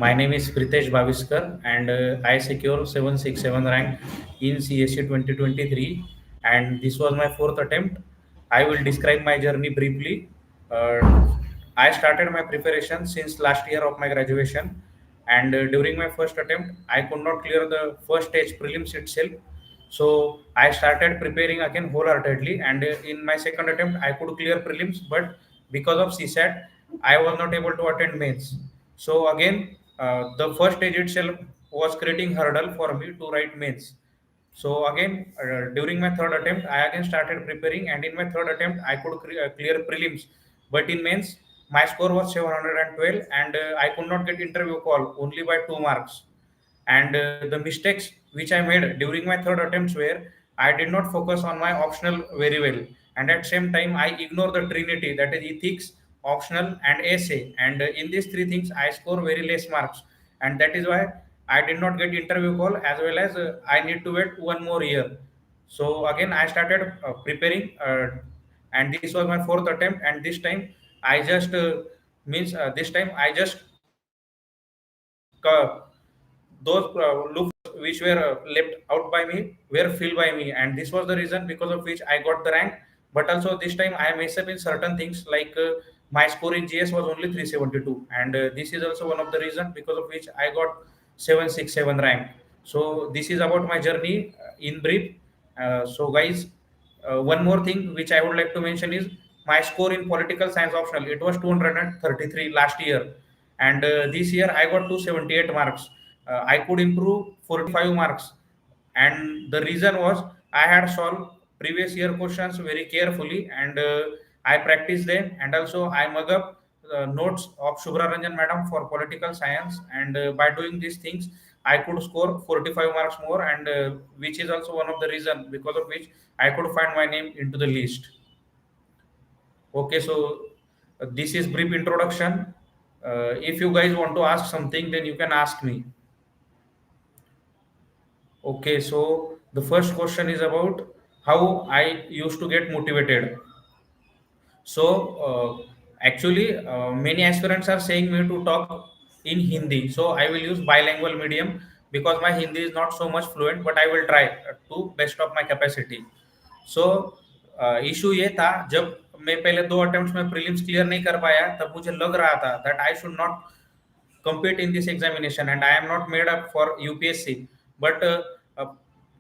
My name is Pritesh Baviskar, and I secure 767 rank in CSC 2023, and this was my fourth attempt. I will describe my journey briefly. I started my preparation since last year of my graduation, and during my first attempt, I could not clear the first stage prelims itself. So I started preparing again wholeheartedly, and in my second attempt, I could clear prelims, but because of CSAT, I was not able to attend mains. So again, the first stage itself was creating hurdle for me to write mains. So again, during my third attempt, I again started preparing, and in my third attempt, I could clear prelims. But in mains, my score was 712, and I could not get interview call only by 2 marks. And the mistakes which I made during my third attempts were I did not focus on my optional very well, and at same time I ignore the trinity, that is ethics, optional, and essay. And in these three things, I score very less marks, and that is why I did not get interview call, as well as I need to wait 1 more year. So again, I started preparing, and this was my fourth attempt. And this time, I just means this time I just those loops which were left out by me were filled by me, and this was the reason because of which I got the rank. But also this time I mess up in certain things, like my score in GS was only 372, and this is also one of the reason because of which I got 767 rank. So this is about my journey in brief. So guys, one more thing which I would like to mention is my score in political science optional. It was 233 last year, and this year I got 278 marks. I could improve 45 marks, and the reason was I had solved previous year questions very carefully, and I practiced them, and also I mug up notes of Shubhra Ranjan madam for political science, and by doing these things I could score 45 marks more, and which is also one of the reason because of which I could find my name into the list. Okay, so this is brief introduction. If you guys want to ask something, then you can ask me. Okay, so the first question is about how I used to get motivated. So, many aspirants are saying me to talk in Hindi. So, I will use bilingual medium because my Hindi is not so much fluent, but I will try to best of my capacity. So issue ये था, जब मैं पहले 2 attempt में prelims clear नहीं कर पाया, तब मुझे लग रहा था that I should not compete in this examination and I am not made up for UPSC. But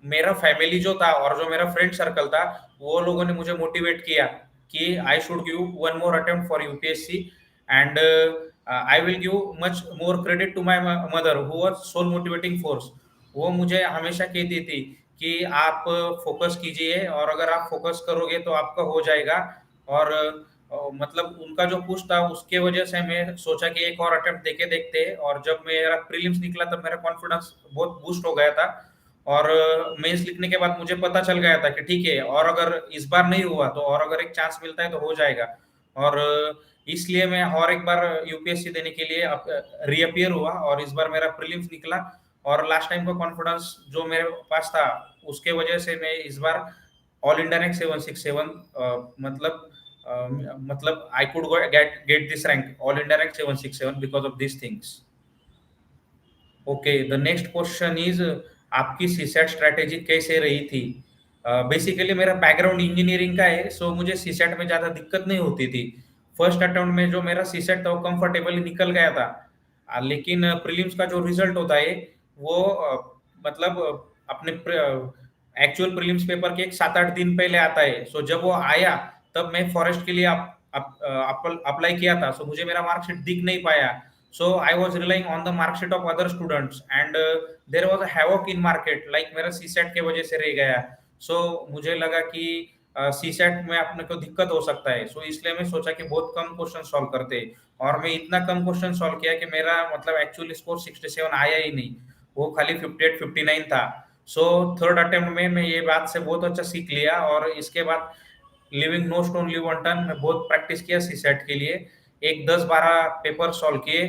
मेरा फैमिली जो था और जो मेरा फ्रेंड सर्कल था, वो लोगों ने मुझे मोटिवेट किया कि I should give one more attempt for UPSC, and I will give much more credit to my mother who was sole motivating force. वो मुझे हमेशा कहती थी कि आप फोकस कीजिए, और अगर आप फोकस करोगे तो आपका हो जाएगा. और मतलब उनका जो पुश था उसके वजह से मैं सोचा कि एक और अटेम्प्ट देके देखते हैं, और जब मेरा प्रीलिम्स निकला तब मेरा कॉन्फिडेंस बहुत बूस्ट हो गया था. और मेंस लिखने के बाद मुझे पता चल गया था कि ठीक है, और अगर इस बार नहीं हुआ तो और अगर एक चांस मिलता है तो हो जाएगा. और इसलिए मैं और एक बार यूपीएससी देने के लिए रीअपियर हुआ, और इस बार मेरा प्रीलिम्स निकला. और लास्ट टाइम का कॉन्फिडेंस जो मेरे पास था उसके वजह से मैं इस बार ऑल इंडिया रैंक 767, मतलब I could get this rank all India rank 767 because of this things. Okay, the next question is आपकी सीसेट स्ट्रेटेजी कैसे रही थी. बेसिकली मेरा बैकग्राउंड इंजीनियरिंग का है, सो मुझे सीसेट में ज्यादा दिक्कत नहीं होती थी. फर्स्ट अटेम्प्ट में जो मेरा सीसेट था वो कंफर्टेबली निकल गया था. लेकिन प्रीलिम्स का जो रिजल्ट होता है वो मतलब अपने एक्चुअल प्रीलिम्स पेपर के एक 7-8 दिन पहले आता है. सो जब वो आया तब मैं फॉरेस्ट के लिए अप्लाई किया था, सो मुझे मेरा मार्कशीट दिख नहीं पाया. So I was relying on the mark sheet of other students, and there was a havoc in market, like मेरा CSAT के वजह से रह गया. So मुझे लगा कि CSAT में अपने को दिक्कत हो सकता है. So इसलिए मैं सोचा कि बहुत कम क्वेश्चन सॉल्व करते, और मैं इतना कम क्वेश्चन सॉल्व किया कि मेरा मतलब एक्चुअली स्कोर 67 आया ही नहीं, वो खाली 58-59 था. सो थर्ड अटेम्प्ट में मैं ये बात से बहुत अच्छा सीख लिया, और इसके बाद leaving no stone leave unturned मैं बहुत प्रैक्टिस किया सीसेट के लिए. एक 10-12 पेपर सॉल्व किए,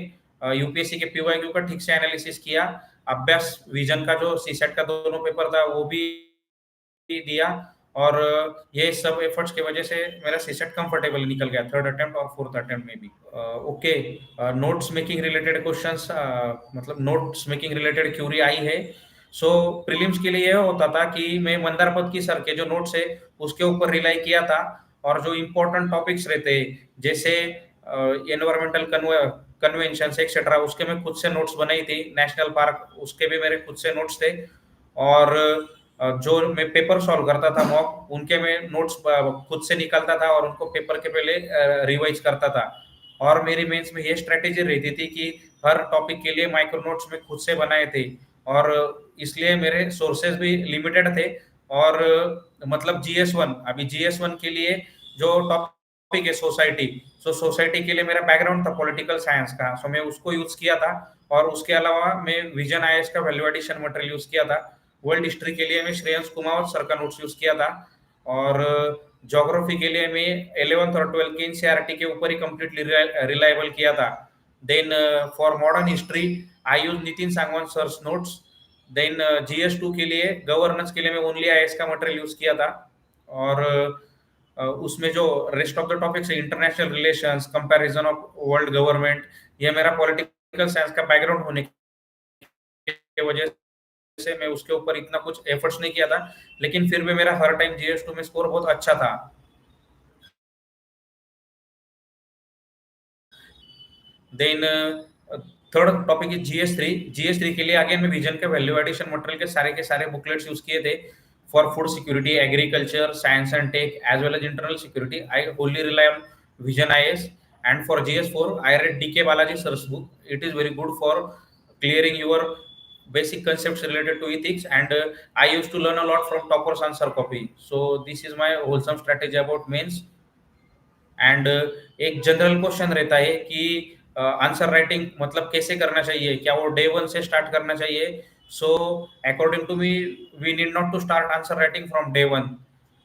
यूपीएससी के पीवाईक्यू का ठीक से एनालिसिस किया, अभ्यास विजन का जो सीसेट का दोनों पेपर था वो भी दिया, और ये सब एफर्ट्स की वजह से मेरा सीसेट कंफर्टेबल निकल गया थर्ड अटेम्प्ट और फोर्थ अटेम्प्ट में भी। Okay, notes making related questions, मतलब नोट्स मेकिंग रिलेटेड क्यूरी आई है। सो प्रीलिम्स के लिए यह होता था कि मैं मंदार पत्की सर के जो नोट्स है उसके ऊपर रिलाई किया था, और जो इम्पोर्टेंट टॉपिक्स रहते जैसे एनवायरमेंटल कन्वेंशन एक्सेट्रा, उसके मैं खुद से नोट्स बनाई थी। नेशनल पार्क, उसके भी मेरे खुद से नोट्स थे। और जो मैं पेपर सॉल्व करता था मॉक, उनके मैं नोट्स खुद से निकालता था और उनको पेपर के पहले रिवाइज करता था। और मेरी मेंस में ये स्ट्रेटेजी रहती थी कि हर टॉपिक के लिए माइक्रो नोट्स में खुद से बनाए थे, और इसलिए मेरे सोर्सेज भी लिमिटेड थे। और मतलब जीएस 1, अभी जीएस 1 के लिए जो टॉपिक है सोसाइटी, सो सोसाइटी के लिए मेरा बैकग्राउंड था पॉलिटिकल साइंस का, सो मैं उसको यूज किया था। और उसके अलावा मैं विजन आईएएस का वैल्यू एडिशन मटेरियल यूज किया था। वर्ल्ड हिस्ट्री के लिए मैं श्रेयंस कुमार सर का नोट्स यूज किया था। और ज्योग्राफी के लिए मैं 11th और 12th के एनसीईआरटी के ऊपर ही कंप्लीटली रिलायबल किया था। Then for modern history I use Nitin Sangwan sir's notes. Then GS 2 के लिए गवर्नेंस के लिए मैं ओनली आईएएस का मटेरियल यूज किया था। और उसमें जो रेस्ट ऑफ द टॉपिक्स है, international relations, comparison of world government, ये मेरा पॉलिटिकल साइंस का बैकग्राउंड होने की वजह से मैं उसके ऊपर इतना कुछ एफर्ट्स नहीं किया था, लेकिन फिर भी मेरा हर टाइम जीएस 2 में स्कोर बहुत अच्छा था। Then third topic is GS 3। GS 3 के लिए अगेन मैं विजन के वैल्यू एडिशन मटेरियल के सारे बुकलेट्स यूज किए थे। For food security, agriculture, science and tech, as well as internal security, I honestly rely on Vision IAS. And for GS 4 I read DK Balaji sir's book. It is very good for clearing your basic concepts related to ethics, and I used to learn a lot from toppers answer copy. So this is my wholesome strategy about mains. And एक general question रहता है कि answer writing मतलब कैसे करना चाहिए, क्या वो डे 1 से स्टार्ट करना चाहिए? So according to me, we need not to start answer writing from day 1,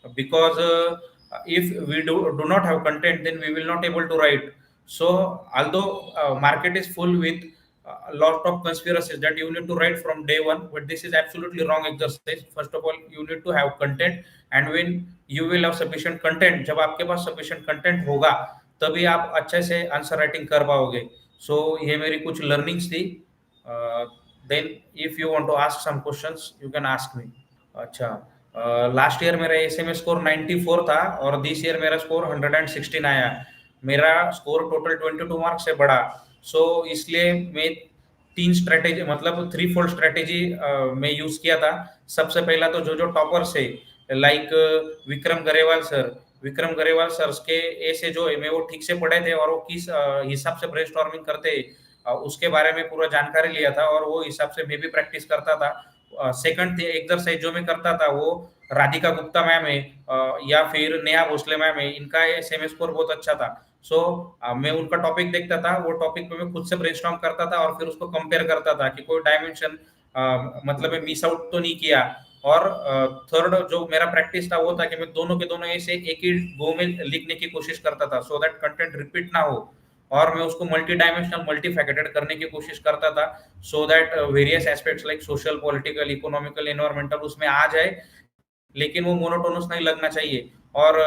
because if we do not have content, then we will not able to write. So although market is full with a lot of conspiracies that you need to write from day 1, but this is absolutely wrong exercise. First of all, you need to have content, and when you will have sufficient content, जब आपके पास sufficient content होगा तभी आप अच्छे से answer writing कर पाओगे। सो ये मेरी कुछ लर्निंग्स थी। Then if you want to ask some questions, you can ask me. अच्छा, लास्ट ईयर मेरा एसएमए स्कोर 94 था, और दिस ईयर मेरा स्कोर 116 आया। मेरा स्कोर टोटल 22 मार्क्स से बढ़ा। सो इसलिए मैं तीन स्ट्रेटेजी, मतलब थ्री फोल्ड स्ट्रेटेजी में यूज किया था। सबसे पहला तो जो जो टॉपर्स है, लाइक विक्रम गरेवाल सर के ऐसे जो है मैं वो ठीक से पढ़े थे, और वो किस हिसाब से ब्रेनस्टॉर्मिंग करते उसके बारे में पूरा जानकारी लिया था, और वो हिसाब से मैं भी प्रैक्टिस करता था। सेकंड एक्सरसाइज जो मैं करता था वो राधिका गुप्ता मैम है, या फिर नेहा भोसले मैम है, इनका एसएमए स्कोर बहुत अच्छा था। सो मैं उनका टॉपिक देखता था, वो टॉपिक पे मैं खुद से ब्रेनस्टॉर्म करता था, और फिर उसको कंपेयर करता था कि कोई डायमेंशन मतलब मैं मिस आउट तो नहीं किया। और थर्ड जो मेरा प्रैक्टिस था वो था कि मैं दोनों के दोनों ऐसे एक ही गो में लिखने की कोशिश करता था, सो दैट कंटेंट रिपीट ना हो, और मैं उसको मल्टी डायमेंशनल मल्टी फैकेटेड करने की कोशिश करता था, so that various aspects like social, political, economical, environmental उसमें आ जाए, लेकिन वो मोनोटोनस नहीं लगना चाहिए। और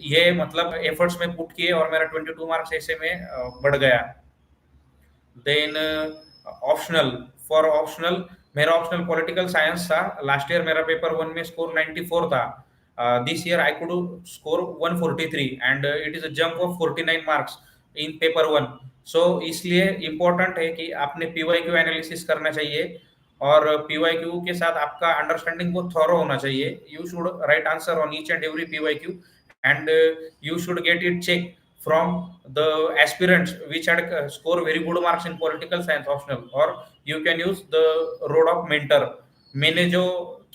ये मतलब एफर्ट्स में पुट किए, और मेरा 22 मार्क्स ऐसे में बढ़ गया। देन ऑप्शनल, फॉर ऑप्शनल, मेरा ऑप्शनल पॉलिटिकल साइंस था। लास्ट ईयर मेरा पेपर 1 में स्कोर 94 था। This year I could score 143, and it is a jump of 49 marks in paper 1। सो इसलिए इम्पोर्टेंट है कि आपने पीवाईक्यू एनालिसिस करना चाहिए, और पीवाईक्यू के साथ आपका अंडरस्टैंडिंग बहुत थॉरो होना चाहिए। You should write answer on each and every PYQ, and you should get it checked from the aspirants which had score very good marks in political science optional, or you can use the road of mentor। मैंने जो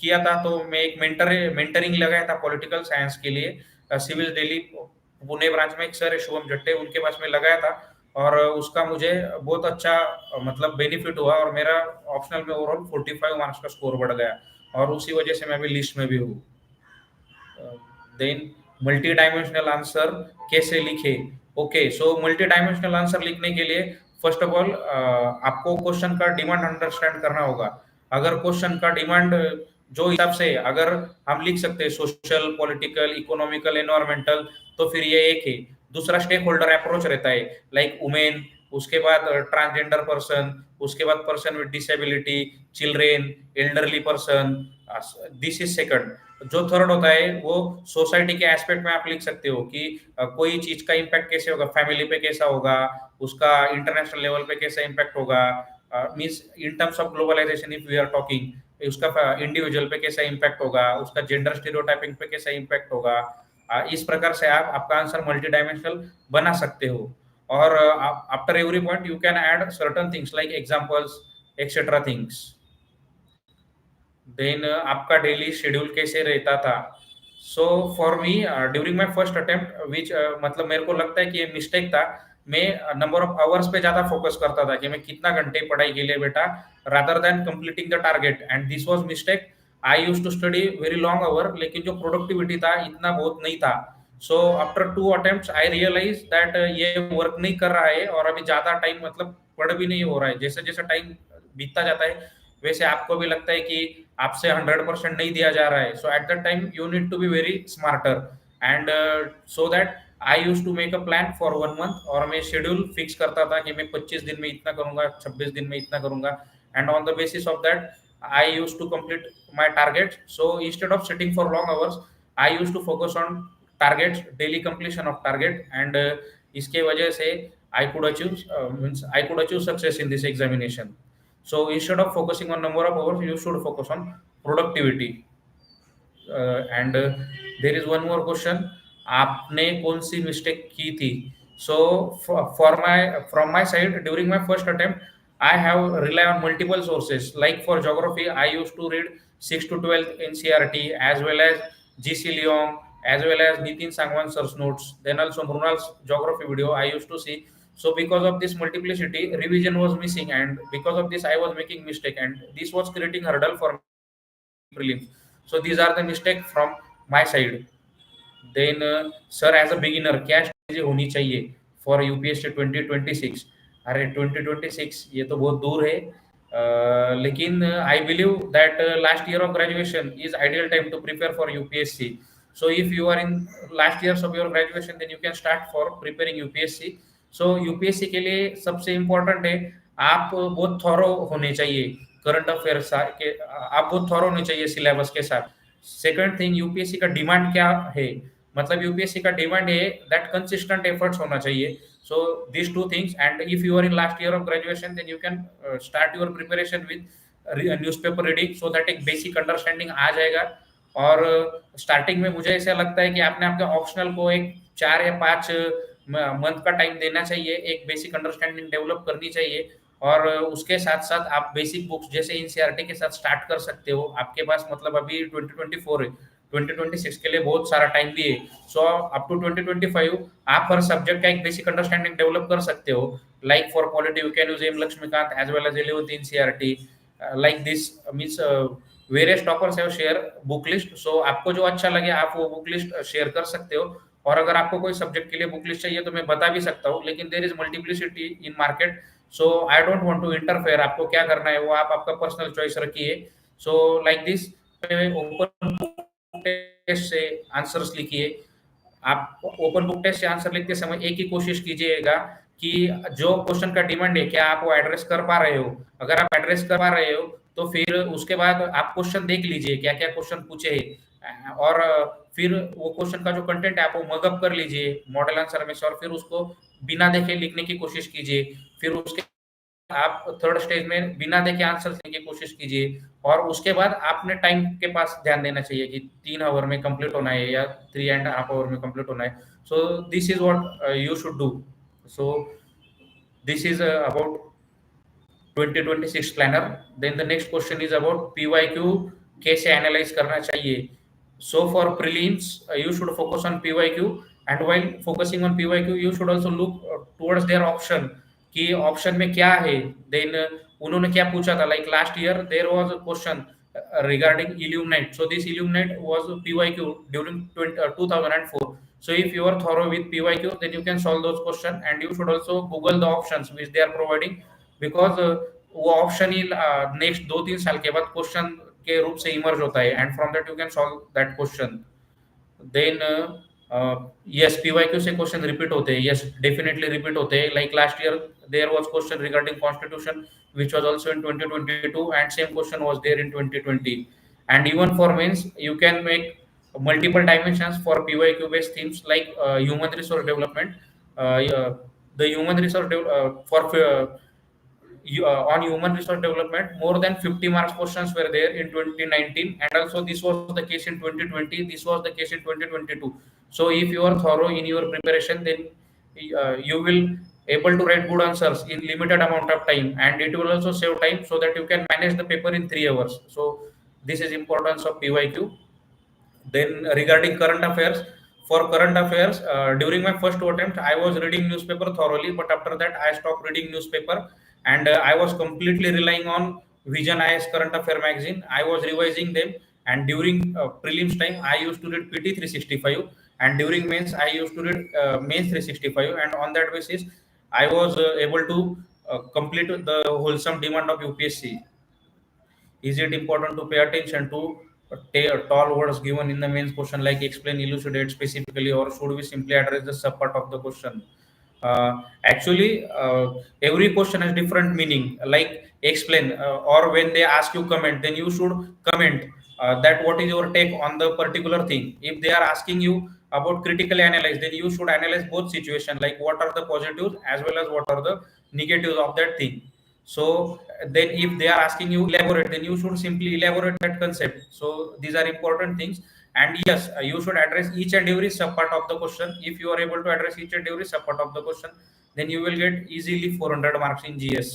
किया था, तो मैं एक mentoring लगाया था political science के लिए। सिविल दिल्ली पुणे ब्रांच में एक सर है शुभम जट्टे, उनके पास में लगाया था, और उसका मुझे बहुत अच्छा मतलब बेनिफिट हुआ, और मेरा ऑप्शनल में ओवरऑल 45 मार्क्स का स्कोर बढ़ गया, और उसी वजह से मैं अभी लिस्ट में भी हूँ। देन मल्टी डायमेंशनल आंसर कैसे लिखे? Okay, so multi dimensional answer लिखने के लिए फर्स्ट ऑफ ऑल आपको क्वेश्चन का डिमांड अंडरस्टैंड करना होगा। अगर क्वेश्चन का डिमांड जो हिसाब से अगर हम लिख सकते हैं सोशल, पॉलिटिकल, इकोनॉमिकल, एनवायरमेंटल, तो फिर ये एक है। दूसरा स्टेक होल्डर अप्रोच रहता है, लाइक वुमेन, उसके बाद ट्रांसजेंडर पर्सन, उसके बाद person with disability, children, elderly person, this is second. जो थर्ड होता है वो सोसाइटी के एस्पेक्ट में आप लिख सकते हो कि कोई चीज का इम्पैक्ट कैसे होगा, फैमिली पे कैसा होगा, उसका इंटरनेशनल लेवल पे कैसा इम्पैक्ट होगा, means in terms of globalization if we are talking, उसका इंडिविजुअल पे कैसा इम्पैक्ट होगा, उसका जेंडर स्टीरियोटाइपिंग पे कैसा इम्पैक्ट होगा। इस प्रकार से आप आपका आंसर मल्टी डायमेंशनल बना सकते हो। और after every point you can add certain things like examples etcetera things. Then आपका डेली शेड्यूल कैसे रहता था। So for me during my first attempt which मतलब मेरे को लगता है कि ये मिस्टेक था। मैं नंबर ऑफ आवर्स पे ज्यादा फोकस करता था कि मैं कितना घंटे पढ़ाई के लिए बेटा, rather than completing the target, and this was mistake. I used to study very long hour, लेकिन जो प्रोडक्टिविटी था इतना बहुत नहीं था। So after 2 attempts I realize that ये वर्क नहीं कर रहा है, और अभी ज्यादा टाइम मतलब पढ़ भी नहीं हो रहा है। जैसे जैसे टाइम बीतता जाता है वैसे आपको भी लगता है कि आपसे 100% नहीं दिया जा रहा है। So at that time you need to be very smarter, and so that I use to make a plan for 1 month, और मैं शेड्यूल फिक्स करता था कि मैं 25 दिन में इतना करूंगा, 26 दिन में इतना करूंगा, and on the basis of that I use to complete my target. So instead of sitting for long hours I use to focus on targets, daily completion of target, and इसके वजह से I could achieve means I could achieve success in this examination. So instead of focusing on number of hours, you should focus on productivity. And there is one more question, आपने कौन सी mistake की थी। So for my from my side during my first attempt I have rely on multiple sources. Like for geography, I used to read 6 to 12 NCERT, as well as GC Leong, as well as Nitin Sangwan sir's notes. Then also Mrunal's geography video I used to see. So because of this multiplicity, revision was missing, and because of this, I was making mistake, and this was creating hurdle for prelims. So these are the mistake from my side. Then sir as a beginner क्या strategy होनी चाहिए for UPSC 2026। अरे 2026 ये तो बहुत दूर है, लेकिन I believe that last year of graduation is ideal time to prepare for UPSC. So if you are in last years of your graduation then you can start for preparing UPSC. So UPSC के लिए सबसे important है आप बहुत thorough होने चाहिए current affairs के, आप बहुत थॉरो होने चाहिए सिलेबस के साथ। सेकंड थिंग, यूपीएससी का डिमांड क्या है, मतलब यूपीएससी का डिमांड है दैट कंसिस्टेंट एफर्ट्स होना चाहिए। So this two things, and if you are in last year of graduation then you can start your preparation with newspaper reading, so that एक basic understanding आ जाएगा। और starting में मुझे ऐसा लगता है कि आपने आपके ऑप्शनल को एक 4 या 5 मंथ का टाइम देना चाहिए, एक बेसिक अंडरस्टैंडिंग डेवलप करनी चाहिए। और उसके साथ साथ आप बेसिक बुक्स जैसे एनसीईआरटी के साथ स्टार्ट कर सकते हो। आपके पास मतलब अभी 2024 है, 2026 के लिए बहुत सारा टाइम भी है। सो अप टू 2025 आप हर सब्जेक्ट का एक बेसिक अंडरस्टैंडिंग डेवलप कर सकते हो। Like for polity you can use M Laxmikanth as well as 11th NCERT, like this means various toppers have share book list. So आपको जो अच्छा लगे आप वो बुक लिस्ट शेयर कर सकते हो। और अगर आपको कोई सब्जेक्ट के लिए बुक लिस्ट चाहिए तो मैं बता भी सकता हूँ, लेकिन there is multiplicity in market. So I don't want to interfere, आपको क्या करना है वो आप आपका पर्सनल चॉइस रखिए। So like this open test से आंसर्स लिखिए। आप ओपन बुक टेस्ट से आंसर लिखते समय एक ही कोशिश कीजिएगा कि जो क्वेश्चन का डिमांड है क्या आप वो एड्रेस कर पा रहे हो। अगर आप एड्रेस कर पा रहे हो तो फिर उसके बाद आप क्वेश्चन देख लीजिए क्या क्या क्वेश्चन पूछे हैं, और फिर वो क्वेश्चन का जो कंटेंट है आप वो मगअप कर लीजिए मॉडल आंसर में से, और फिर उसको बिना देखे लिखने की कोशिश कीजिए। फिर उसके आप थर्ड स्टेज में बिना देखे आंसर देने की कोशिश कीजिए, और उसके बाद आपने टाइम के पास ध्यान देना चाहिए कि 3 आवर में कंप्लीट होना है या 3.5 आवर में कंप्लीट होना है। So this is what you should do. So this is about 2026 planner. Then the next question is about PYQ कैसे एनालाइज करना चाहिए। So for prelims you should focus on PYQ, and while focusing on PYQ you should also look towards their option कि option में क्या है। Then उन्होंने क्या पूछा था, like last year there was a question regarding illuminate. So this illuminate was PYQ during 2004. So if you are thorough with PYQ then you can solve those questions, and you should also google the options which they are providing, because वो option ही next 2-3 साल के बाद question के रूप से emerge होता है, and from that you can solve that question. Then yes, PYQ से क्वेश्चन रिपीट होते हैं, यस डेफिनेटली रिपीट होते हैं. Like last year there was question regarding constitution which was also in 2022, and same question was there in 2020. And even for mains you can make multiple dimensions for PYQ based themes like human resource development. Yeah, the human resource for on human resource development, more than 50 marks questions were there in 2019, and also this was the case in 2020, this was the case in 2022. So if you are thorough in your preparation, then you will able to write good answers in limited amount of time, and it will also save time so that you can manage the paper in 3 hours. So this is importance of PYQ. Then regarding current affairs, for current affairs, during my first two attempts, I was reading newspaper thoroughly, but after that I stopped reading newspaper, and I was completely relying on Vision IS Current Affair magazine. I was revising them, and during prelims time, I used to read PT 365, and during mains, I used to read mains 365, and on that basis, I was able to complete the wholesome demand of UPSC. Is it important to pay attention to tall words given in the main question, like explain, elucidate specifically, or should we simply address the subpart of the question? Actually, every question has different meaning. Like explain, or when they ask you comment, then you should comment that what is your take on the particular thing. If they are asking you about critically analyze, then you should analyze both situation, like what are the positives as well as what are the negatives of that thing. So then if they are asking you elaborate, then you should simply elaborate that concept. So these are important things. And yes, you should address each and every subpart of the question. If you are able to address each and every subpart of the question, then you will get easily 400 marks in GS.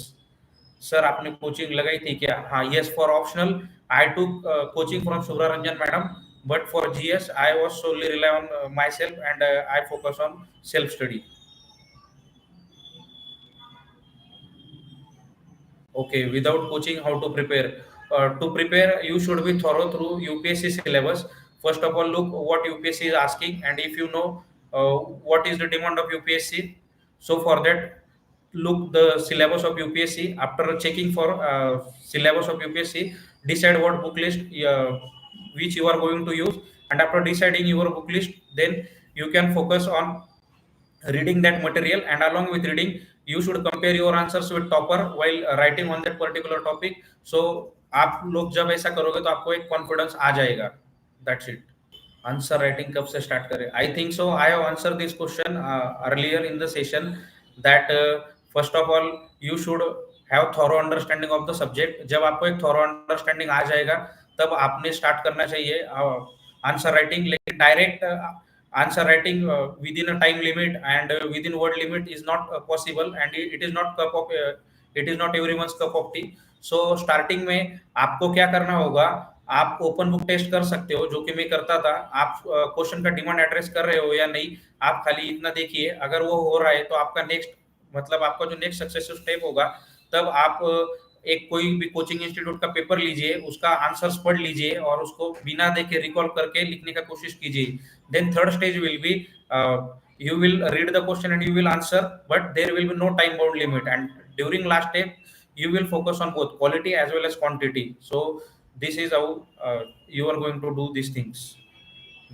Sir आपने coaching लगाई थी क्या? हाँ, yes, for optional I took coaching from Subra Ranjan madam, but for GS I was solely rely on myself, and I focus on self study. Okay, without coaching, how to prepare? To prepare, you should be thorough through UPSC syllabus. First of all, look what UPSC is asking, and if you know what is the demand of UPSC, so for that, look the syllabus of UPSC. After checking for syllabus of UPSC, decide what book list which you are going to use, and after deciding your book list, then you can focus on reading that material, and along with reading you should compare your answers with topper while writing on that particular topic. So आप लोग जब ऐसा करोगे तो आपको एक confidence आ जाएगा. That's it. Answer writing कब से स्टार्ट करें? I think so I have answer this question earlier in the session that first of all you should have thorough understanding of the subject. जब आपको एक थॉरो अंडरस्टैंडिंग आ जाएगा तब आपने स्टार्ट करना चाहिए आंसर राइटिंग. लेकिन direct answer writing within a time limit and within word limit is not possible, and it is not cup of it is not everyone's cup of tea. So starting में आपको क्या करना होगा, आप open book test कर सकते हो, जो कि मैं करता था. आप क्वेश्चन का डिमांड एड्रेस कर रहे हो या नहीं, आप खाली इतना देखिए. अगर वो हो रहा है तो आपका नेक्स्ट मतलब आपका जो नेक्स्ट सक्सेसिव स्टेप होगा, तब आप एक कोई भी कोचिंग इंस्टीट्यूट का पेपर लीजिए, उसका आंसर्स पढ़ लीजिए और उसको बिना देखे रिकॉल करके लिखने का कोशिश कीजिए. Then third stage will be you will read the question and you will answer, but there will be no time bound limit. And during last step, you will focus on both quality as well as quantity. So this is how you are going to do these things.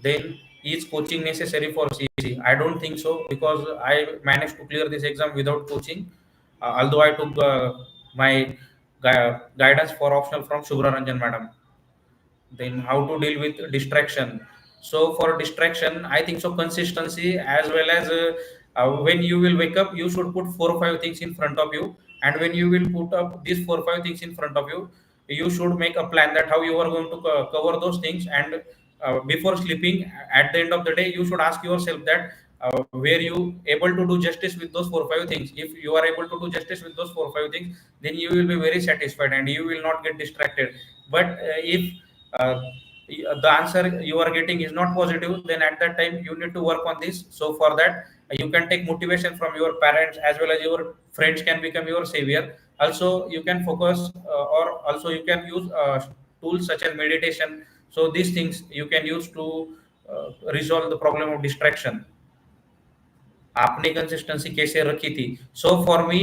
Then is coaching necessary for CEC? I don't think so, because I managed to clear this exam without coaching. Although I took my guidance for optional from Shubhra Ranjan madam. Then how to deal with distraction? So for distraction, I think so consistency, as well as when you will wake up, you should put 4 or 5 things in front of you, and when you will put up these 4 or 5 things in front of you, you should make a plan that how you are going to cover those things. And before sleeping, at the end of the day, you should ask yourself that were you able to do justice with those 4 or 5 things. If you are able to do justice with those 4 or 5 things, then you will be very satisfied and you will not get distracted. But if uh, the answer you are getting is not positive, then at that time you need to work on this. So for that, you can take motivation from your parents, as well as your friends can become your savior. Also you can focus or also you can use tools such as meditation. So these things you can use to resolve the problem of distraction. आपने consistency कैसे रखी थी? सो for me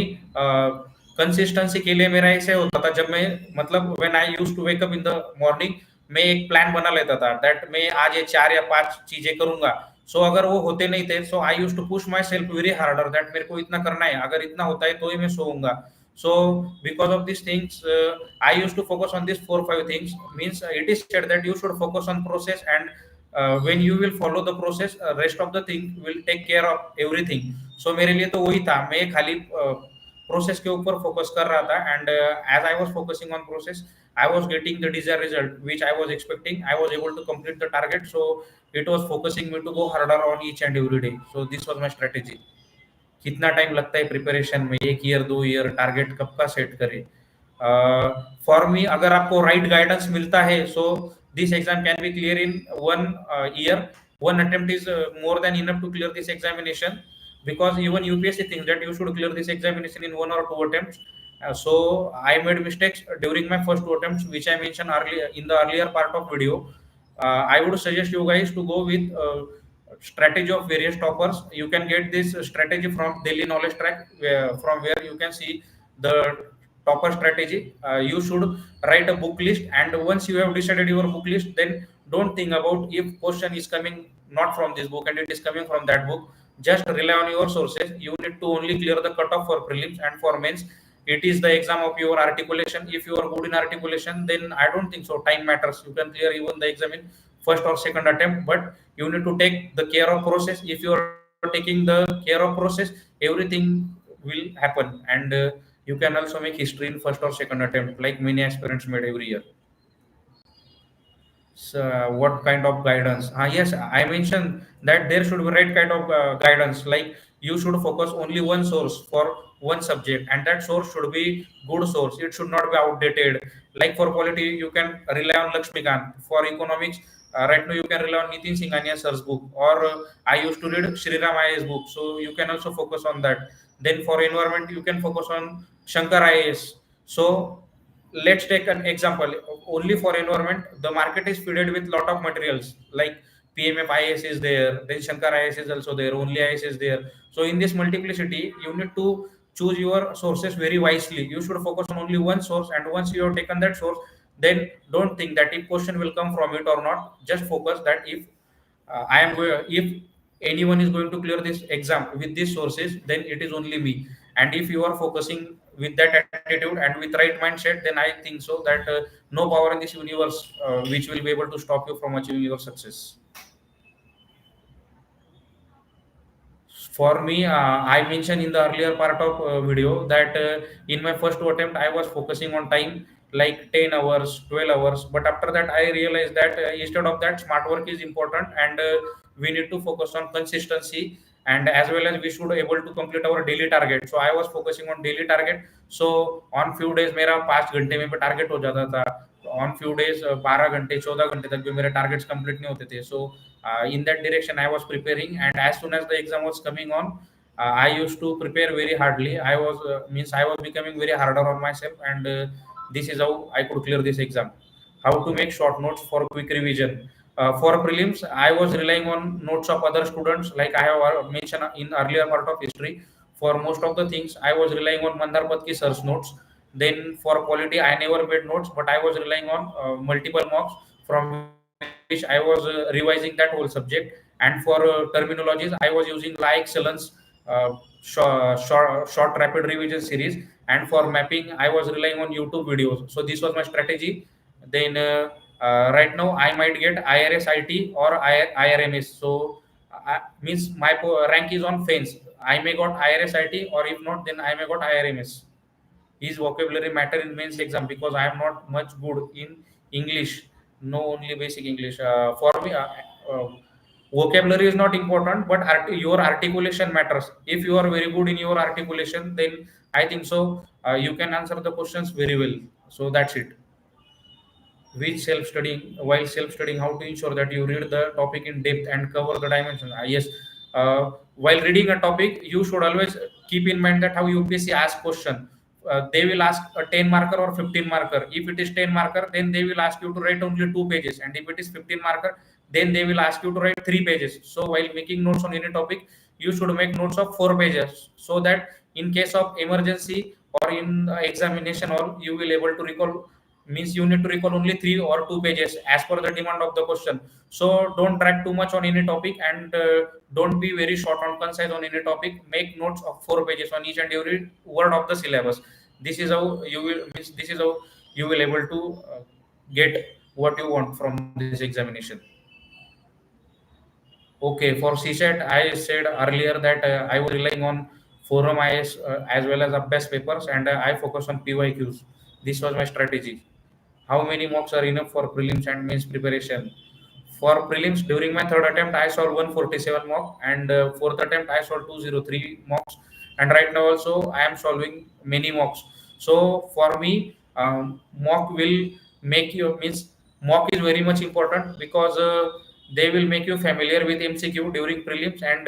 consistency के लिए मेरा ऐसे होता था, जब मैं मतलब when I used to wake up in the morning, मैं एक प्लान बना लेता था दैट मैं आज ये 4 या 5 चीजें करूंगा। सो अगर वो होते नहीं थे, so I used to push myself very harder that मेरे को इतना करना है, अगर इतना होता है तो ही मैं सोऊंगा। So because of these things, I used to focus on these 4 5 things. Means it is said that you should focus on process, and when you will follow the process, rest of the thing will take care of everything. So मेरे लिए तो वही था, मैं खाली process के ऊपर focus कर रहा था, and as I was focusing on process, I was getting the desired result which I was expecting. I was able to complete the target, so it was focusing me to go harder on each and every day. So this was my strategy. कितना time लगता है preparation में, 1 year 2 year, target कब का set करे। For me, अगर आपको right guidance मिलता है, so this exam can be clear in 1 year. One attempt is more than enough to clear this examination, because even UPSC thinks that you should clear this examination in 1 or 2 attempts. So I made mistakes during my first 2 attempts, which I mentioned earlier in the earlier part of video. I would suggest you guys to go with strategy of various toppers. You can get this strategy from Daily Knowledge Track, from where you can see the topper strategy. You should write a book list, and once you have decided your book list, then don't think about if question is coming not from this book and it is coming from that book. Just rely on your sources. You need to only clear the cutoff for prelims, and for mains it is the exam of your articulation. If you are good in articulation, then I don't think so time matters. You can clear even the exam in first or second attempt, but you need to take the care of process. If you are taking the care of process, everything will happen, and you can also make history in first or second attempt, like many aspirants made every year. So, what kind of guidance? Yes, I mentioned that there should be right kind of guidance. Like you should focus only one source for one subject, and that source should be good source. It should not be outdated. Like for polity, you can rely on Lakshmikant. For economics, right now you can rely on Nitin Singhania sir's book, or I used to read Shriram IAS book, so you can also focus on that. Then for environment, you can focus on Shankar IAS. So let's take an example. Only for environment, the market is filled with lot of materials like PMF IS is there, then Shankar IS is also there, only IS is there. So in this multiplicity, you need to choose your sources very wisely. You should focus on only one source, and once you have taken that source, then don't think that if question will come from it or not. Just focus that if if anyone is going to clear this exam with these sources, then it is only me. And if you are focusing with that attitude and with right mindset, then I think so that no power in this universe which will be able to stop you from achieving your success. For me, I mentioned in the earlier part of video that in my first attempt I was focusing on time like 10 hours, 12 hours. But after that, I realized that instead of that, smart work is important, and we need to focus on consistency, and as well as we should able to complete our daily target. So I was focusing on daily target. So on few days मेरा 5 घंटे में target हो जाता था, on few days 12 घंटे 14 घंटे तक भी मेरे टारगेट्स कंप्लीट नहीं होते थे. So in that direction I was preparing, and as soon as the exam was coming on, I used to prepare very hardly. I was becoming very harder on myself, and this is how I could clear this exam. How to make short notes for quick revision. For prelims, I was relying on notes of other students, like I have mentioned in earlier part of history. For most of the things, I was relying on Mandar Patki sir's notes. Then for polity, I never made notes, but I was relying on multiple mocks from which I was revising that whole subject. And for terminologies, I was using La Excellence short rapid revision series. And for mapping, I was relying on YouTube videos. So this was my strategy. Then right now, I might get IRSIT or IRMS. So means my rank is on fence. I may got IRSIT, or if not, then I may got IRMS. His vocabulary matter in mains exam, because I am not much good in English, no only basic English. For me, vocabulary is not important, but your articulation matters. If you are very good in your articulation, then I think so you can answer the questions very well. So that's it. Which self-studying, while self-studying, how to ensure that you read the topic in depth and cover the dimension. Yes, while reading a topic, you should always keep in mind that how UPSC asks question. They will ask a 10 marker or 15 marker. If it is 10 marker, then they will ask you to write only 2 pages, and if it is 15 marker, then they will ask you to write 3 pages. So while making notes on any topic, you should make notes of 4 pages, so that in case of emergency, or in examination or you will able to recall, means you need to recall only 3 or 2 pages as per the demand of the question. So don't drag too much on any topic, and don't be very short on concise on any topic. Make notes of 4 pages on each and every word of the syllabus. This is how you will, means this is how you will able to get what you want from this examination. Okay, for CSAT, I said earlier that I was relying on Forum IS as well as best papers, and I focus on PYQs. This was my strategy. How many mocks are enough for prelims and mains preparation? For prelims, during my third attempt, I solved 147 mock, and fourth attempt, I solved 203 mocks. And right now, also, I am solving many mocks. So for me, mock will make you, means mock is very much important because they will make you familiar with MCQ during prelims, and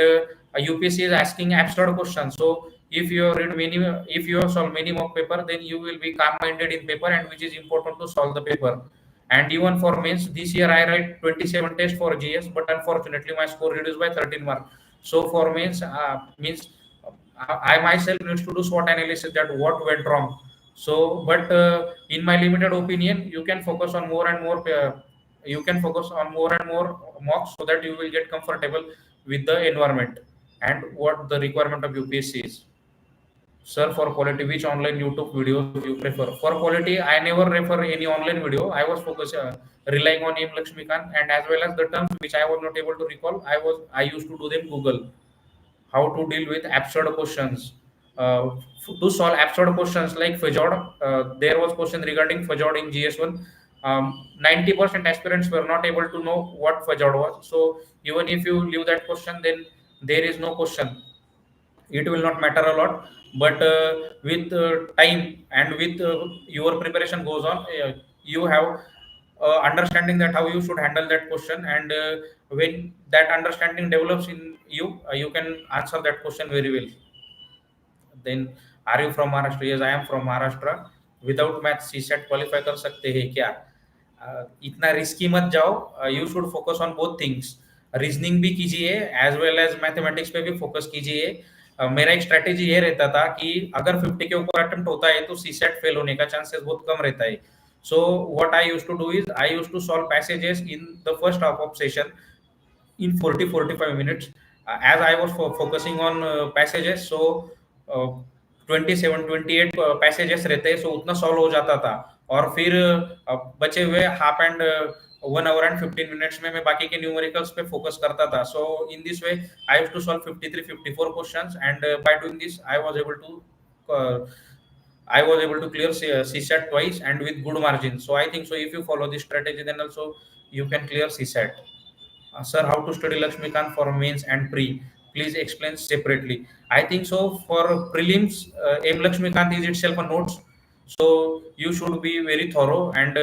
UPSC is asking abstract questions. So if you read many, if you solve many mock paper, then you will be calm-minded in paper, and which is important to solve the paper. And even for mains, this year I write 27 tests for GS, but unfortunately my score reduced by 13 marks. So for mains, means I myself needs to do SWOT analysis that what went wrong. So, but in my limited opinion, you can focus on more and more. You can focus on more and more mocks so that you will get comfortable with the environment and what the requirement of UPSC is. Sir, for quality, which online YouTube videos you prefer? For quality, I never refer any online video. I was focused relying on M. Lakshmikant, and as well as the terms which I was not able to recall. I used to do them Google. How to deal with absurd questions. To solve absurd questions like Fajod, there was question regarding Fajod in GS1. 90% aspirants were not able to know what Fajod was. So even if you leave that question, then there is no question, it will not matter a lot. But with time and with your preparation goes on, you have understanding that how you should handle that question, and when that understanding develops in you, you can answer that question very well. Then, are you from Maharashtra? Yes, I am from Maharashtra. Without math CSAT qualify कर सकते हैं क्या? इतना risky मत जाओ. You should focus on both things. Reasoning भी कीजिए as well as mathematics पे भी फोकस कीजिए. मेरा एक स्ट्रेटेजी ये रहता था कि अगर 50 के ऊपर अटेम्प्ट होता है तो सीसेट फेल होने का चांसेस बहुत कम रहता है. So what I used to do is I used to solve passages in the first half of session in 40-45 minutes, as I was focusing on passages. So 27-28 passages रहते, सो उतना solve हो जाता था. और फिर बचे हुए half and 1 hour and 15 minutes में मैं बाकी के न्यूमेरिकल्स पे फोकस करता था. So in this way I used to solve 53-54 questions, and by doing this I was able to clear CSAT twice and with good margin. So I think so if you follow this strategy, then also you can clear CSAT. Sir, how to study Lakshmikant for mains and pre? Please explain separately. I think so for prelims, M. Lakshmikant is itself a notes. So you should be very thorough, and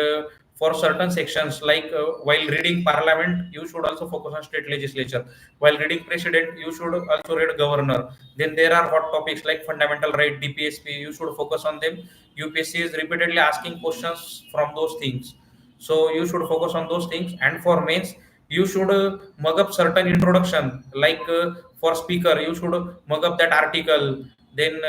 for certain sections like while reading Parliament, you should also focus on state legislature. While reading President, you should also read Governor. Then there are hot topics like fundamental right, DPSP. You should focus on them. UPSC is repeatedly asking questions from those things. So you should focus on those things. And for mains, you should mug up certain introduction, like for speaker you should mug up that article. Then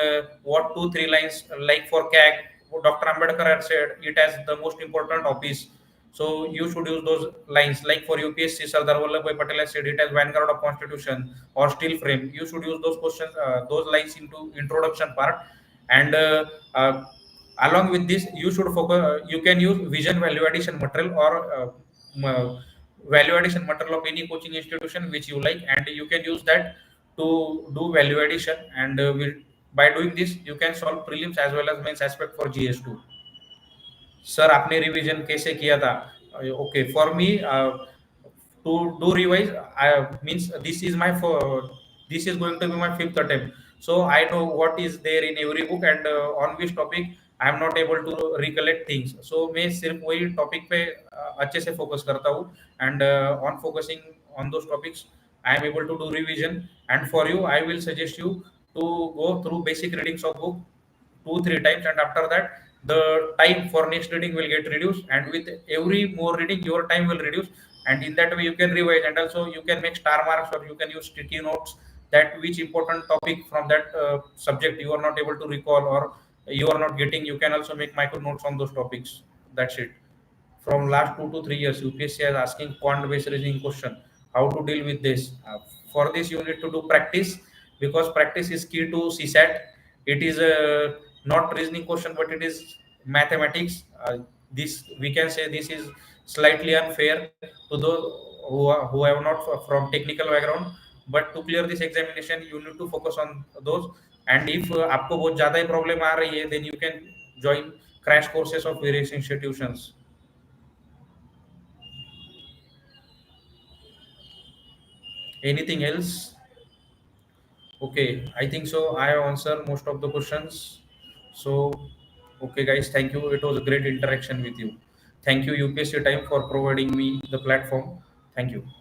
what 2-3 lines, like for CAG, Dr. Ambedkar had said it as the most important office. So you should use those lines. Like for UPSC, Sardar Vallabhbhai Patel has said it as vanguard of constitution or steel frame. You should use those questions, those lines into introduction part. And along with this, you should focus. You can use vision value addition material or value addition material of any coaching institution which you like, and you can use that to do value addition. And by doing this, you can solve prelims as well as mains aspect for GS2. Sir आपने revision कैसे किया था? Okay, for me to do revise, I means this is going to be my fifth attempt. So I know what is there in every book, and on which topic I am not able to recollect things. So मैं सिर्फ वही topic पे अच्छे से focus करता हूँ, and on focusing on those topics I am able to do revision. And for you, I will suggest you to go through basic readings of book 2-3 times, and after that the time for next reading will get reduced, and with every more reading your time will reduce. And in that way you can revise, and also you can make star marks, or you can use sticky notes that which important topic from that subject you are not able to recall, or you are not getting, you can also make micro notes on those topics. That's it. From last 2 to 3 years, UPSC is asking quant-based reasoning question. How to deal with this? For this, you need to do practice, because practice is key to CSAT. It is not reasoning question, but it is mathematics. This, we can say, this is slightly unfair to those who have not from technical background. But to clear this examination, you need to focus on those. And if आपको बहुत ज़्यादा ही problem आ रही है, then you can join crash courses of various institutions. Anything else? Okay, I think so. I have answered most of the questions. So, okay, guys, thank you. It was a great interaction with you. Thank you, UPSC Time, for providing me the platform. Thank you.